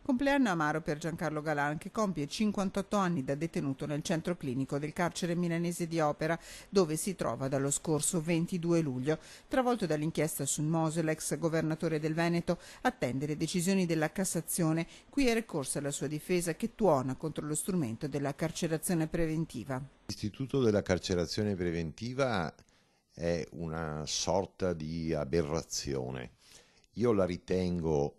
Compleanno amaro per Giancarlo Galan, che compie 58 anni da detenuto nel centro clinico del carcere milanese di Opera, dove si trova dallo scorso 22 luglio. Travolto dall'inchiesta sul Mose, l'ex governatore del Veneto attende le decisioni della Cassazione. Qui è ricorsa la sua difesa, che tuona contro lo strumento della carcerazione preventiva. L'istituto della carcerazione preventiva è una sorta di aberrazione. Io la ritengo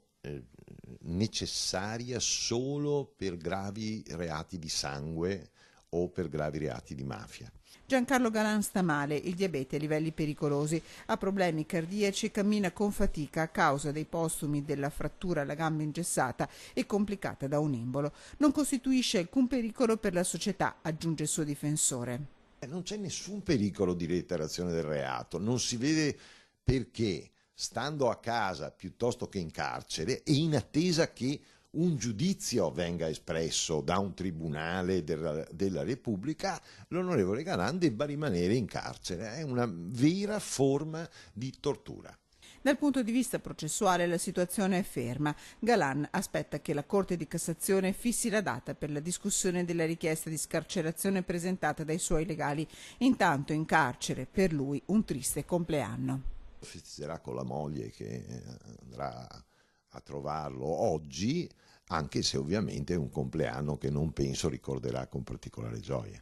necessaria solo per gravi reati di sangue o per gravi reati di mafia. Giancarlo Galan sta male, il diabete a livelli pericolosi, ha problemi cardiaci e cammina con fatica a causa dei postumi della frattura alla gamba ingessata e complicata da un embolo. Non costituisce alcun pericolo per la società, aggiunge il suo difensore. Non c'è nessun pericolo di reiterazione del reato, non si vede perché, stando a casa piuttosto che in carcere e in attesa che un giudizio venga espresso da un tribunale della Repubblica, l'onorevole Galan debba rimanere in carcere. È una vera forma di tortura. Dal punto di vista processuale la situazione è ferma. Galan aspetta che la Corte di Cassazione fissi la data per la discussione della richiesta di scarcerazione presentata dai suoi legali. Intanto in carcere per lui un triste compleanno. Festeggerà con la moglie che andrà a trovarlo oggi, anche se ovviamente è un compleanno che non penso ricorderà con particolare gioia.